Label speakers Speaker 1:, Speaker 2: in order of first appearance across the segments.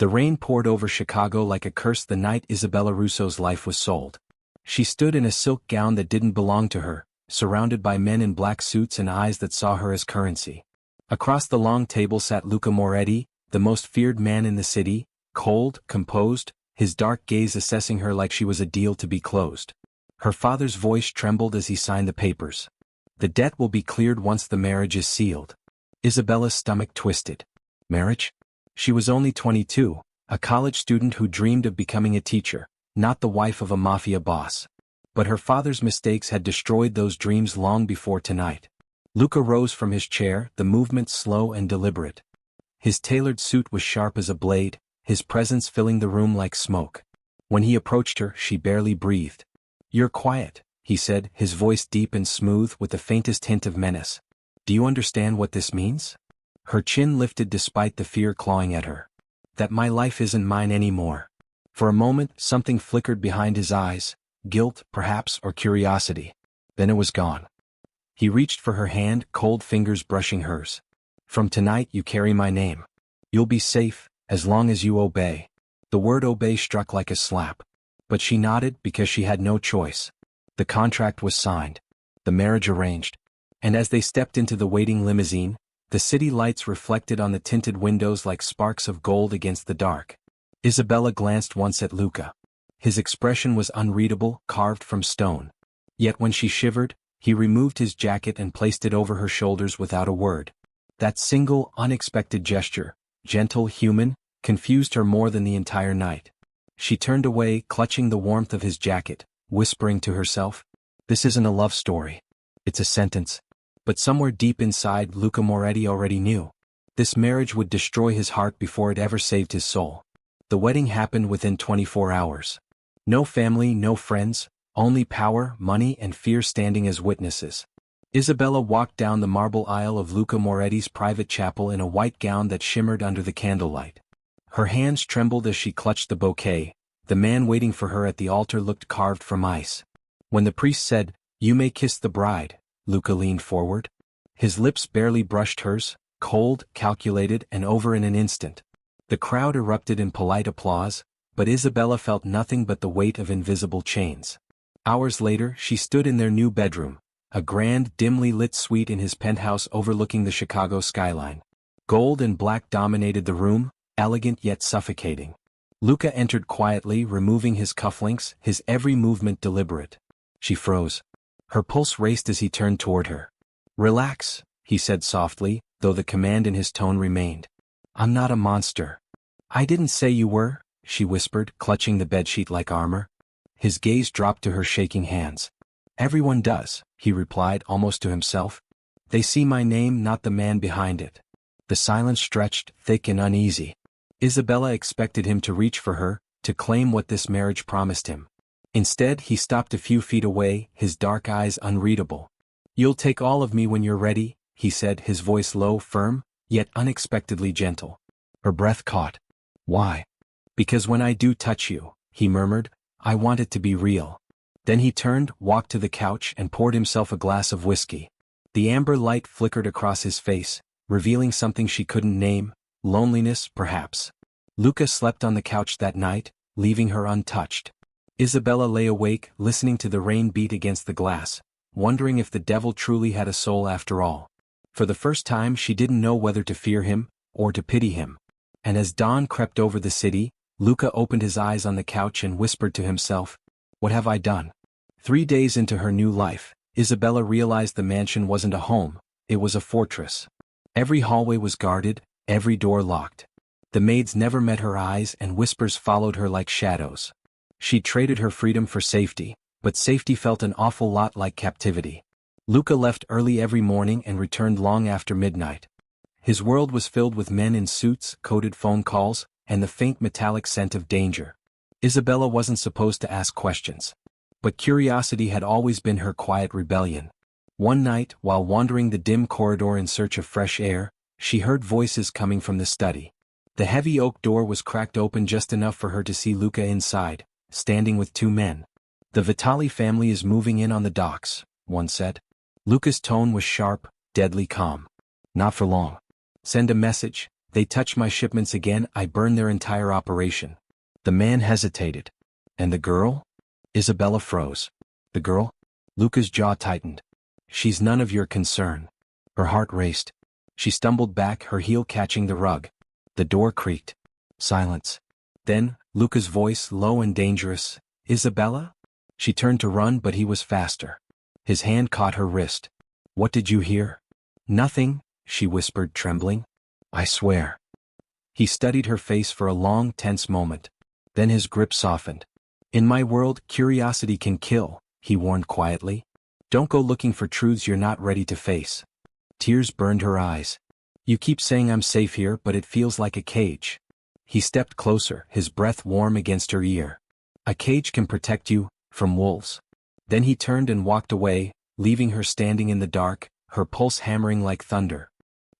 Speaker 1: The rain poured over Chicago like a curse the night Isabella Russo's life was sold. She stood in a silk gown that didn't belong to her, surrounded by men in black suits and eyes that saw her as currency. Across the long table sat Luca Moretti, the most feared man in the city, cold, composed, his dark gaze assessing her like she was a deal to be closed. Her father's voice trembled as he signed the papers. The debt will be cleared once the marriage is sealed. Isabella's stomach twisted. Marriage? She was only 22, a college student who dreamed of becoming a teacher, not the wife of a mafia boss. But her father's mistakes had destroyed those dreams long before tonight. Luca rose from his chair, the movement slow and deliberate. His tailored suit was sharp as a blade, his presence filling the room like smoke. When he approached her, she barely breathed. "You're quiet," he said, his voice deep and smooth with the faintest hint of menace. "Do you understand what this means?" Her chin lifted despite the fear clawing at her. "That my life isn't mine anymore." For a moment, something flickered behind his eyes, guilt, perhaps, or curiosity. Then it was gone. He reached for her hand, cold fingers brushing hers. "From tonight you carry my name. You'll be safe, as long as you obey." The word obey struck like a slap. But she nodded because she had no choice. The contract was signed. The marriage arranged. And as they stepped into the waiting limousine, the city lights reflected on the tinted windows like sparks of gold against the dark. Isabella glanced once at Luca. His expression was unreadable, carved from stone. Yet when she shivered, he removed his jacket and placed it over her shoulders without a word. That single, unexpected gesture, gentle, human, confused her more than the entire night. She turned away, clutching the warmth of his jacket, whispering to herself, "This isn't a love story. It's a sentence." But somewhere deep inside, Luca Moretti already knew. This marriage would destroy his heart before it ever saved his soul. The wedding happened within 24 hours. No family, no friends, only power, money, and fear standing as witnesses. Isabella walked down the marble aisle of Luca Moretti's private chapel in a white gown that shimmered under the candlelight. Her hands trembled as she clutched the bouquet. The man waiting for her at the altar looked carved from ice. When the priest said, "You may kiss the bride," Luca leaned forward. His lips barely brushed hers, cold, calculated, and over in an instant. The crowd erupted in polite applause, but Isabella felt nothing but the weight of invisible chains. Hours later, she stood in their new bedroom, a grand, dimly lit suite in his penthouse overlooking the Chicago skyline. Gold and black dominated the room, elegant yet suffocating. Luca entered quietly, removing his cufflinks, his every movement deliberate. She froze. Her pulse raced as he turned toward her. "Relax," he said softly, though the command in his tone remained. "I'm not a monster." "I didn't say you were," she whispered, clutching the bedsheet like armor. His gaze dropped to her shaking hands. "Everyone does," he replied almost to himself. "They see my name, not the man behind it." The silence stretched, thick and uneasy. Isabella expected him to reach for her, to claim what this marriage promised him. Instead, he stopped a few feet away, his dark eyes unreadable. "You'll take all of me when you're ready," he said, his voice low, firm, yet unexpectedly gentle. Her breath caught. "Why?" "Because when I do touch you," he murmured, "I want it to be real." Then he turned, walked to the couch, and poured himself a glass of whiskey. The amber light flickered across his face, revealing something she couldn't name, loneliness, perhaps. Luca slept on the couch that night, leaving her untouched. Isabella lay awake, listening to the rain beat against the glass, wondering if the devil truly had a soul after all. For the first time she didn't know whether to fear him, or to pity him. And as dawn crept over the city, Luca opened his eyes on the couch and whispered to himself, "What have I done?" 3 days into her new life, Isabella realized the mansion wasn't a home, it was a fortress. Every hallway was guarded, every door locked. The maids never met her eyes and whispers followed her like shadows. She traded her freedom for safety, but safety felt an awful lot like captivity. Luca left early every morning and returned long after midnight. His world was filled with men in suits, coded phone calls, and the faint metallic scent of danger. Isabella wasn't supposed to ask questions. But curiosity had always been her quiet rebellion. One night, while wandering the dim corridor in search of fresh air, she heard voices coming from the study. The heavy oak door was cracked open just enough for her to see Luca inside, standing with 2 men. "The Vitali family is moving in on the docks," one said. Luca's tone was sharp, deadly calm. "Not for long. Send a message, They touch my shipments again, I burn their entire operation. The man hesitated. And the girl? Isabella froze. The girl? Luca's jaw tightened. She's none of your concern. Her heart raced. She stumbled back, her heel catching the rug. The door creaked. Silence. Then, Luca's voice, low and dangerous. Isabella? She turned to run, but he was faster. His hand caught her wrist. What did you hear? Nothing, she whispered, trembling. I swear. He studied her face for a long, tense moment. Then his grip softened. In my world, curiosity can kill, he warned quietly. Don't go looking for truths you're not ready to face. Tears burned her eyes. You keep saying I'm safe here, but it feels like a cage. He stepped closer, his breath warm against her ear. A cage can protect you from wolves. Then he turned and walked away, leaving her standing in the dark, her pulse hammering like thunder.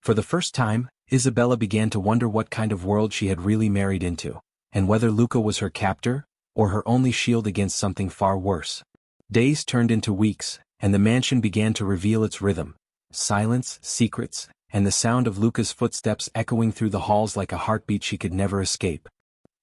Speaker 1: For the first time, Isabella began to wonder what kind of world she had really married into, and whether Luca was her captor, or her only shield against something far worse. Days turned into weeks, and the mansion began to reveal its rhythm. Silence, secrets, and the sound of Luca's footsteps echoing through the halls like a heartbeat she could never escape.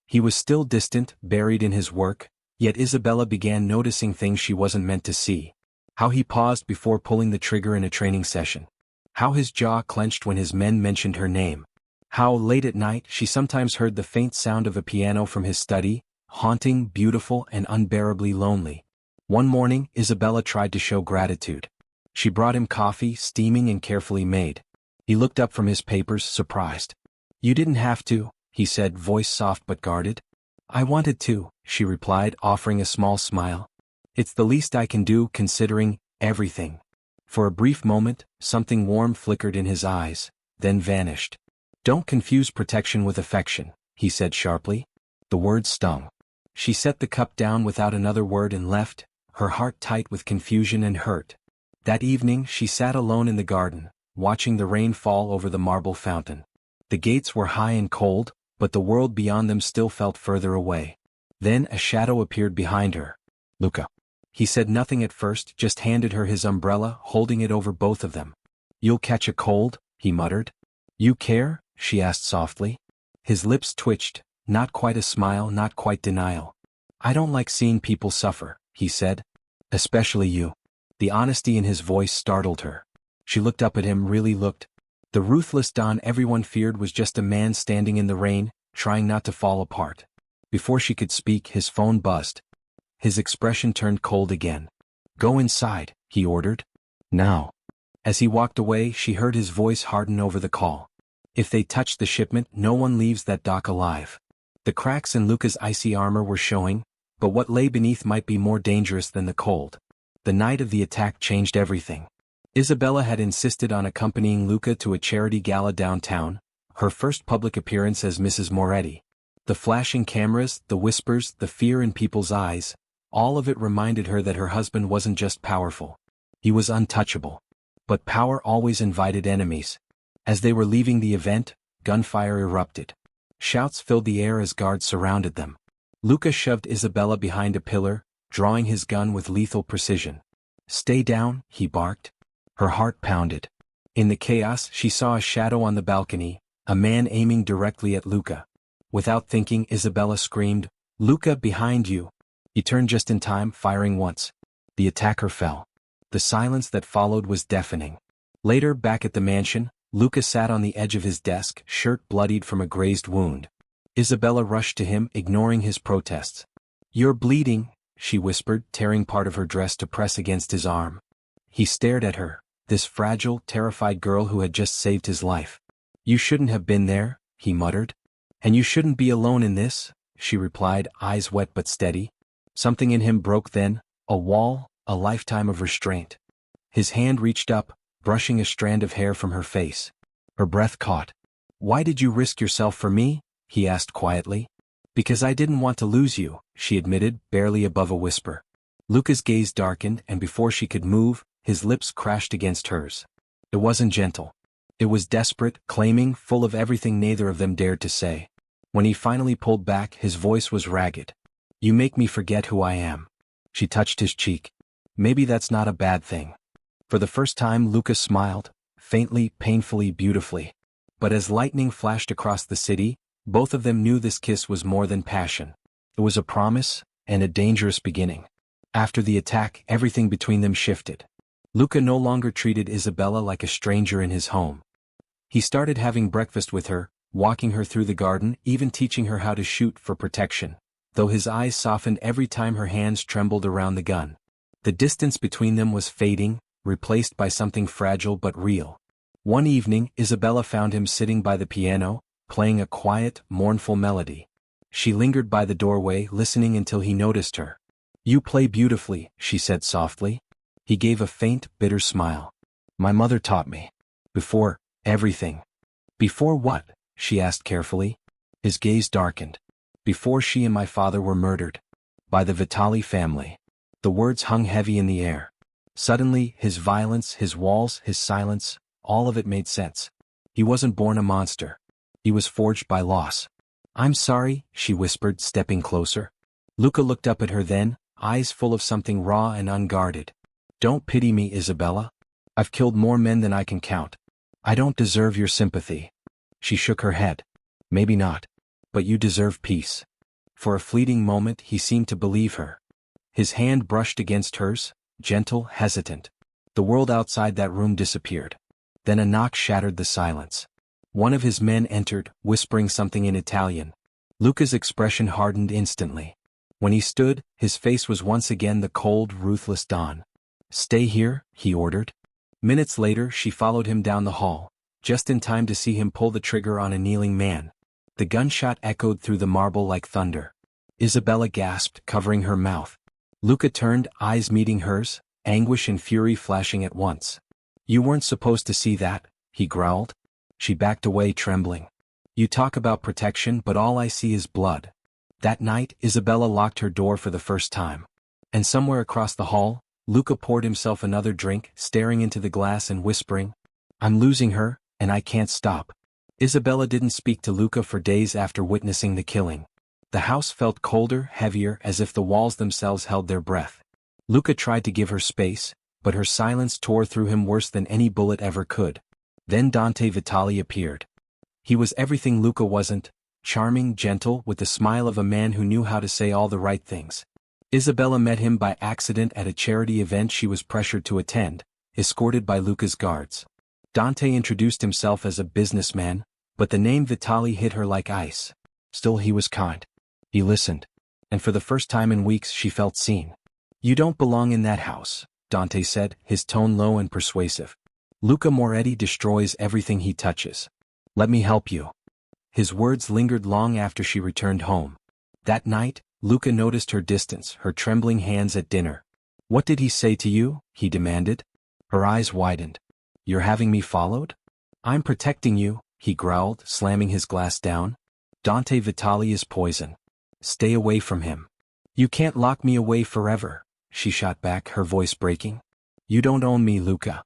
Speaker 1: He was still distant, buried in his work, yet Isabella began noticing things she wasn't meant to see. How he paused before pulling the trigger in a training session. How his jaw clenched when his men mentioned her name. How, late at night, she sometimes heard the faint sound of a piano from his study, haunting, beautiful, and unbearably lonely. One morning, Isabella tried to show gratitude. She brought him coffee, steaming and carefully made. He looked up from his papers, surprised. You didn't have to, he said, voice soft but guarded. I wanted to, she replied, offering a small smile. It's the least I can do, considering everything. For a brief moment, something warm flickered in his eyes, then vanished. Don't confuse protection with affection, he said sharply. The words stung. She set the cup down without another word and left, her heart tight with confusion and hurt. That evening she sat alone in the garden, watching the rain fall over the marble fountain. The gates were high and cold, but the world beyond them still felt further away. Then a shadow appeared behind her. Luca. He said nothing at first, just handed her his umbrella, holding it over both of them. You'll catch a cold, he muttered. You care? She asked softly. His lips twitched, not quite a smile, not quite denial. I don't like seeing people suffer, he said. Especially you. The honesty in his voice startled her. She looked up at him, really looked. The ruthless Don everyone feared was just a man standing in the rain, trying not to fall apart. Before she could speak, his phone buzzed. His expression turned cold again. Go inside, he ordered. Now. As he walked away, she heard his voice harden over the call. If they touch the shipment, no one leaves that dock alive. The cracks in Luca's icy armor were showing, but what lay beneath might be more dangerous than the cold. The night of the attack changed everything. Isabella had insisted on accompanying Luca to a charity gala downtown, her first public appearance as Mrs. Moretti. The flashing cameras, the whispers, the fear in people's eyes, all of it reminded her that her husband wasn't just powerful. He was untouchable. But power always invited enemies. As they were leaving the event, gunfire erupted. Shouts filled the air as guards surrounded them. Luca shoved Isabella behind a pillar, drawing his gun with lethal precision. Stay down, he barked. Her heart pounded. In the chaos, she saw a shadow on the balcony, a man aiming directly at Luca. Without thinking, Isabella screamed, Luca, behind you. He turned just in time, firing once. The attacker fell. The silence that followed was deafening. Later, back at the mansion, Luca sat on the edge of his desk, shirt bloodied from a grazed wound. Isabella rushed to him, ignoring his protests. You're bleeding, she whispered, tearing part of her dress to press against his arm. He stared at her, this fragile, terrified girl who had just saved his life. You shouldn't have been there, he muttered. And you shouldn't be alone in this, she replied, eyes wet but steady. Something in him broke then, a wall, a lifetime of restraint. His hand reached up, brushing a strand of hair from her face. Her breath caught. Why did you risk yourself for me? He asked quietly. Because I didn't want to lose you, she admitted, barely above a whisper. Luca's gaze darkened, and before she could move, his lips crashed against hers. It wasn't gentle. It was desperate, claiming, full of everything neither of them dared to say. When he finally pulled back, his voice was ragged. You make me forget who I am. She touched his cheek. Maybe that's not a bad thing. For the first time, Luca smiled, faintly, painfully, beautifully. But as lightning flashed across the city, both of them knew this kiss was more than passion. It was a promise, and a dangerous beginning. After the attack, everything between them shifted. Luca no longer treated Isabella like a stranger in his home. He started having breakfast with her, walking her through the garden, even teaching her how to shoot for protection, though his eyes softened every time her hands trembled around the gun. The distance between them was fading, replaced by something fragile but real. One evening, Isabella found him sitting by the piano, playing a quiet, mournful melody. She lingered by the doorway, listening until he noticed her. "You play beautifully," she said softly. He gave a faint, bitter smile. "My mother taught me. Before everything." "Before what?" she asked carefully. His gaze darkened. "Before she and my father were murdered. By the Vitali family." The words hung heavy in the air. Suddenly, his violence, his walls, his silence, all of it made sense. He wasn't born a monster. He was forged by loss. "I'm sorry," she whispered, stepping closer. Luca looked up at her then, eyes full of something raw and unguarded. "Don't pity me, Isabella. I've killed more men than I can count. I don't deserve your sympathy." She shook her head. "Maybe not. But you deserve peace." For a fleeting moment he seemed to believe her. His hand brushed against hers, gentle, hesitant. The world outside that room disappeared. Then a knock shattered the silence. One of his men entered, whispering something in Italian. Luca's expression hardened instantly. When he stood, his face was once again the cold, ruthless dawn. "Stay here," he ordered. Minutes later she followed him down the hall, just in time to see him pull the trigger on a kneeling man. The gunshot echoed through the marble like thunder. Isabella gasped, covering her mouth. Luca turned, eyes meeting hers, anguish and fury flashing at once. "You weren't supposed to see that," he growled. She backed away, trembling. "You talk about protection, but all I see is blood." That night, Isabella locked her door for the first time. And somewhere across the hall, Luca poured himself another drink, staring into the glass and whispering, "I'm losing her, and I can't stop." Isabella didn't speak to Luca for days after witnessing the killing. The house felt colder, heavier, as if the walls themselves held their breath. Luca tried to give her space, but her silence tore through him worse than any bullet ever could. Then Dante Vitali appeared. He was everything Luca wasn't: charming, gentle, with the smile of a man who knew how to say all the right things. Isabella met him by accident at a charity event she was pressured to attend, escorted by Luca's guards. Dante introduced himself as a businessman, but the name Vitali hit her like ice. Still, he was kind. He listened. And for the first time in weeks she felt seen. "You don't belong in that house," Dante said, his tone low and persuasive. "Luca Moretti destroys everything he touches. Let me help you." His words lingered long after she returned home. That night, Luca noticed her distance, her trembling hands at dinner. "What did he say to you?" he demanded. Her eyes widened. "You're having me followed?" "I'm protecting you," he growled, slamming his glass down. "Dante Vitali is poison. Stay away from him." "You can't lock me away forever," she shot back, her voice breaking. "You don't own me, Luca."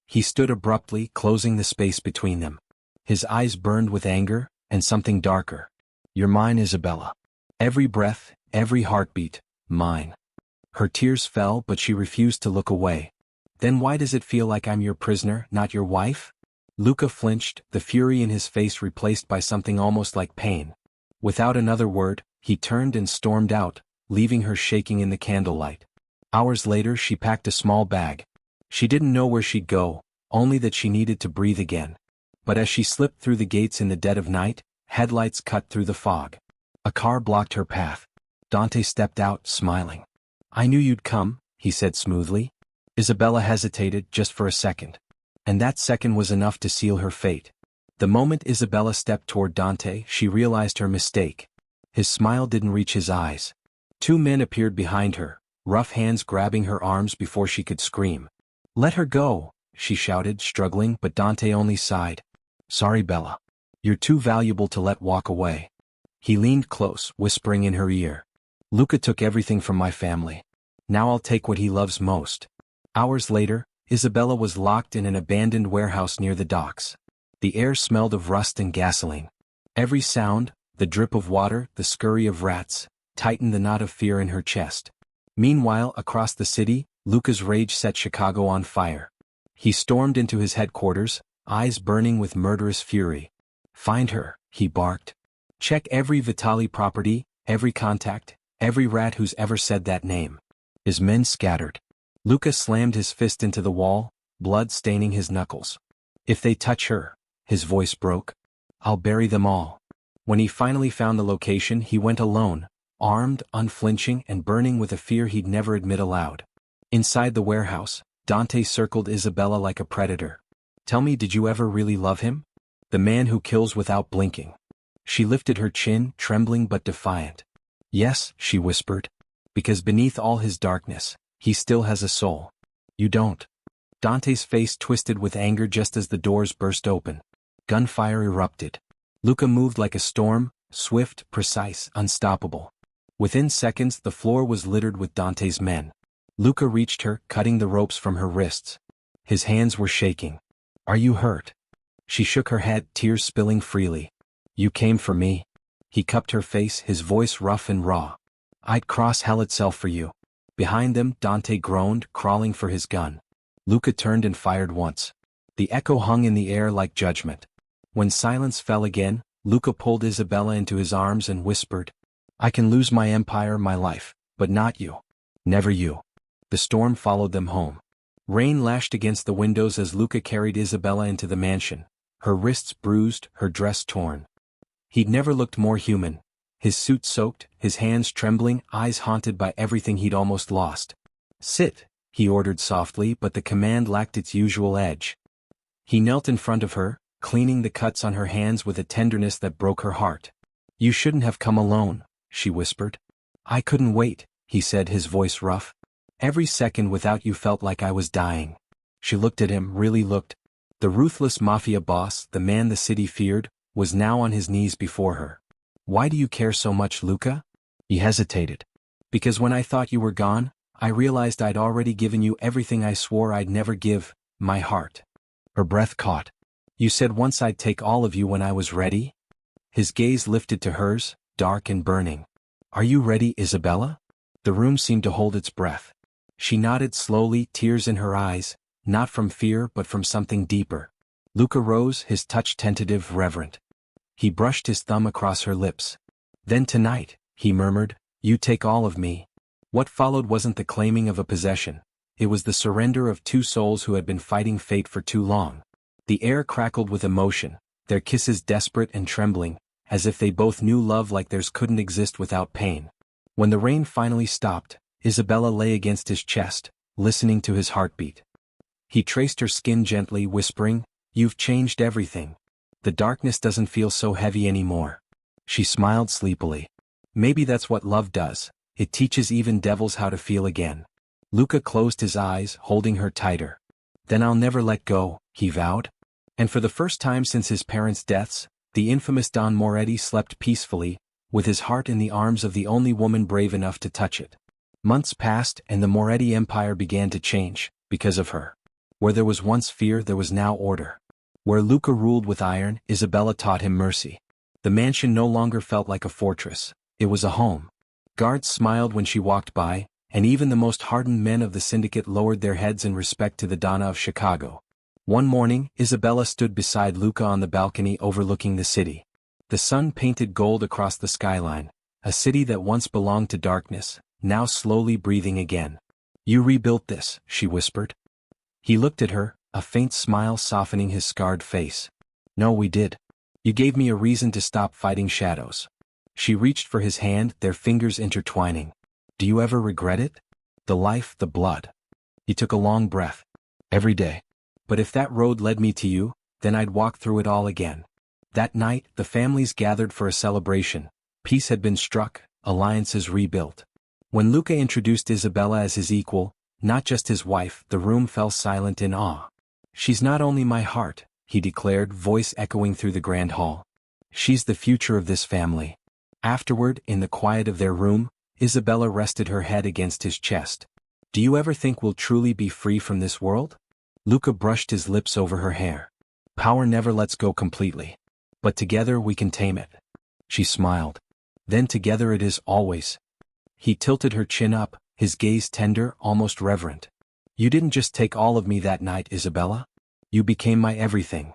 Speaker 1: He stood abruptly, closing the space between them. His eyes burned with anger, and something darker. "You're mine, Isabella. Every breath, every heartbeat, mine." Her tears fell, but she refused to look away. "Then why does it feel like I'm your prisoner, not your wife?" Luca flinched, the fury in his face replaced by something almost like pain. Without another word, he turned and stormed out, leaving her shaking in the candlelight. Hours later she packed a small bag. She didn't know where she'd go, only that she needed to breathe again. But as she slipped through the gates in the dead of night, headlights cut through the fog. A car blocked her path. Dante stepped out, smiling. "I knew you'd come," he said smoothly. Isabella hesitated, just for a second. And that second was enough to seal her fate. The moment Isabella stepped toward Dante, she realized her mistake. His smile didn't reach his eyes. Two men appeared behind her, rough hands grabbing her arms before she could scream. "Let her go," she shouted, struggling, but Dante only sighed. "Sorry, Bella. You're too valuable to let walk away." He leaned close, whispering in her ear. "Luca took everything from my family. Now I'll take what he loves most." Hours later, Isabella was locked in an abandoned warehouse near the docks. The air smelled of rust and gasoline. Every sound, the drip of water, the scurry of rats, tightened the knot of fear in her chest. Meanwhile, across the city, Luca's rage set Chicago on fire. He stormed into his headquarters, eyes burning with murderous fury. Find her, he barked. Check every Vitali property, every contact, every rat who's ever said that name. His men scattered. Luca slammed his fist into the wall, blood staining his knuckles. If they touch her, his voice broke, I'll bury them all. When he finally found the location, he went alone, armed, unflinching, and burning with a fear he'd never admit aloud. Inside the warehouse, Dante circled Isabella like a predator. Tell me, did you ever really love him? The man who kills without blinking. She lifted her chin, trembling but defiant. Yes, she whispered. Because beneath all his darkness, he still has a soul. You don't. Dante's face twisted with anger just as the doors burst open. Gunfire erupted. Luca moved like a storm, swift, precise, unstoppable. Within seconds the floor was littered with Dante's men. Luca reached her, cutting the ropes from her wrists. His hands were shaking. Are you hurt? She shook her head, tears spilling freely. You came for me. He cupped her face, his voice rough and raw. I'd cross hell itself for you. Behind them, Dante groaned, crawling for his gun. Luca turned and fired once. The echo hung in the air like judgment. When silence fell again, Luca pulled Isabella into his arms and whispered, I can lose my empire, my life, but not you. Never you. The storm followed them home. Rain lashed against the windows as Luca carried Isabella into the mansion, her wrists bruised, her dress torn. He'd never looked more human. His suit soaked, his hands trembling, eyes haunted by everything he'd almost lost. Sit, he ordered softly, but the command lacked its usual edge. He knelt in front of her, cleaning the cuts on her hands with a tenderness that broke her heart. You shouldn't have come alone, she whispered. I couldn't wait, he said, his voice rough. Every second without you felt like I was dying. She looked at him, really looked. The ruthless Mafia boss, the man the city feared, was now on his knees before her. Why do you care so much, Luca? He hesitated. Because when I thought you were gone, I realized I'd already given you everything I swore I'd never give, my heart. Her breath caught. You said once I'd take all of you when I was ready? His gaze lifted to hers, dark and burning. Are you ready, Isabella? The room seemed to hold its breath. She nodded slowly, tears in her eyes, not from fear but from something deeper. Luca rose, his touch tentative, reverent. He brushed his thumb across her lips. Then tonight, he murmured, you take all of me. What followed wasn't the claiming of a possession. It was the surrender of two souls who had been fighting fate for too long. The air crackled with emotion, their kisses desperate and trembling, as if they both knew love like theirs couldn't exist without pain. When the rain finally stopped, Isabella lay against his chest, listening to his heartbeat. He traced her skin gently, whispering, You've changed everything. The darkness doesn't feel so heavy anymore. She smiled sleepily. Maybe that's what love does. It teaches even devils how to feel again. Luca closed his eyes, holding her tighter. Then I'll never let go, he vowed. And for the first time since his parents' deaths, the infamous Don Moretti slept peacefully, with his heart in the arms of the only woman brave enough to touch it. Months passed and the Moretti empire began to change, because of her. Where there was once fear, there was now order. Where Luca ruled with iron, Isabella taught him mercy. The mansion no longer felt like a fortress. It was a home. Guards smiled when she walked by, and even the most hardened men of the syndicate lowered their heads in respect to the Donna of Chicago. One morning, Isabella stood beside Luca on the balcony overlooking the city. The sun painted gold across the skyline, a city that once belonged to darkness, now slowly breathing again. You rebuilt this, she whispered. He looked at her, a faint smile softening his scarred face. No, we did. You gave me a reason to stop fighting shadows. She reached for his hand, their fingers intertwining. Do you ever regret it? The life, the blood. He took a long breath. Every day. But if that road led me to you, then I'd walk through it all again. That night, the families gathered for a celebration. Peace had been struck, alliances rebuilt. When Luca introduced Isabella as his equal, not just his wife, the room fell silent in awe. She's not only my heart, he declared, voice echoing through the grand hall. She's the future of this family. Afterward, in the quiet of their room, Isabella rested her head against his chest. Do you ever think we'll truly be free from this world? Luca brushed his lips over her hair. Power never lets go completely. But together we can tame it. She smiled. Then together it is always. He tilted her chin up, his gaze tender, almost reverent. You didn't just take all of me that night, Isabella. You became my everything.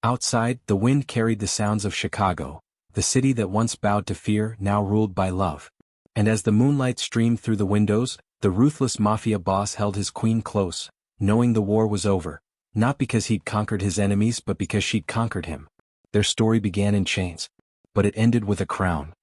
Speaker 1: Outside, the wind carried the sounds of Chicago, the city that once bowed to fear now ruled by love. And as the moonlight streamed through the windows, the ruthless Mafia boss held his queen close, knowing the war was over, not because he'd conquered his enemies but because she'd conquered him. Their story began in chains. But it ended with a crown.